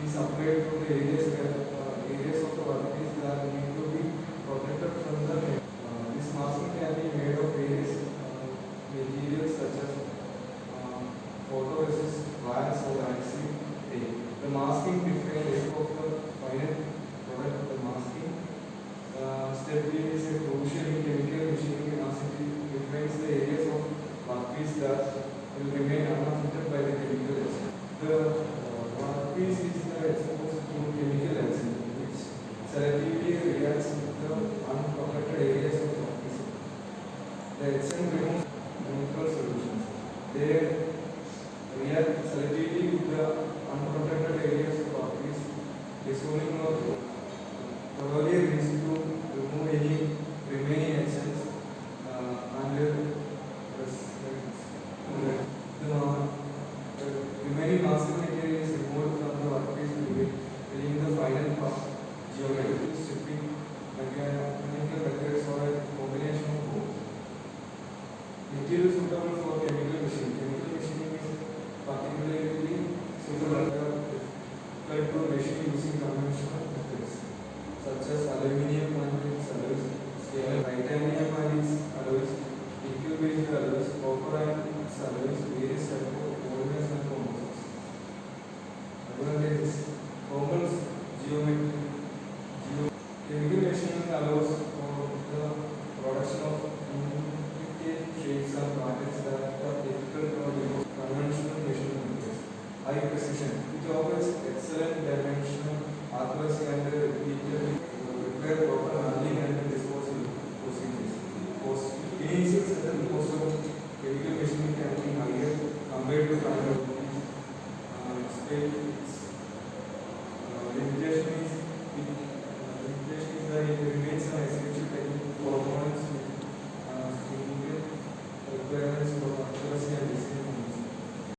is applied to the areas areas of the workplace that need to be protected from the this masking can be made of various materials such as photoresist, wax or adhesive tape. The masking defines the shape of the final product of the masking. Step B is a crucial in chemical machining as it defines the areas of workpiece that will remain unaffected by the chemical agent. The workpiece is exposed to chemical agent which selectively reacts with the unprotected areas of workpiece. The agent removes neutral solutions. They react selectively with the unprotected areas of workpiece, dissolving or thoroughly rinse to remove any remaining agents the remaining masking material is removed from the workpiece leaving the final part geometry, stripping, mechanical methods or a combination of both. Material suitable for chemical machining. Chemical machining is particularly suitable to machine using conventional methods such as aluminium and its alloys, titanium and its alloys, nickel-based alloys, copper and its alloys, various types of polymers and composites. Advantages: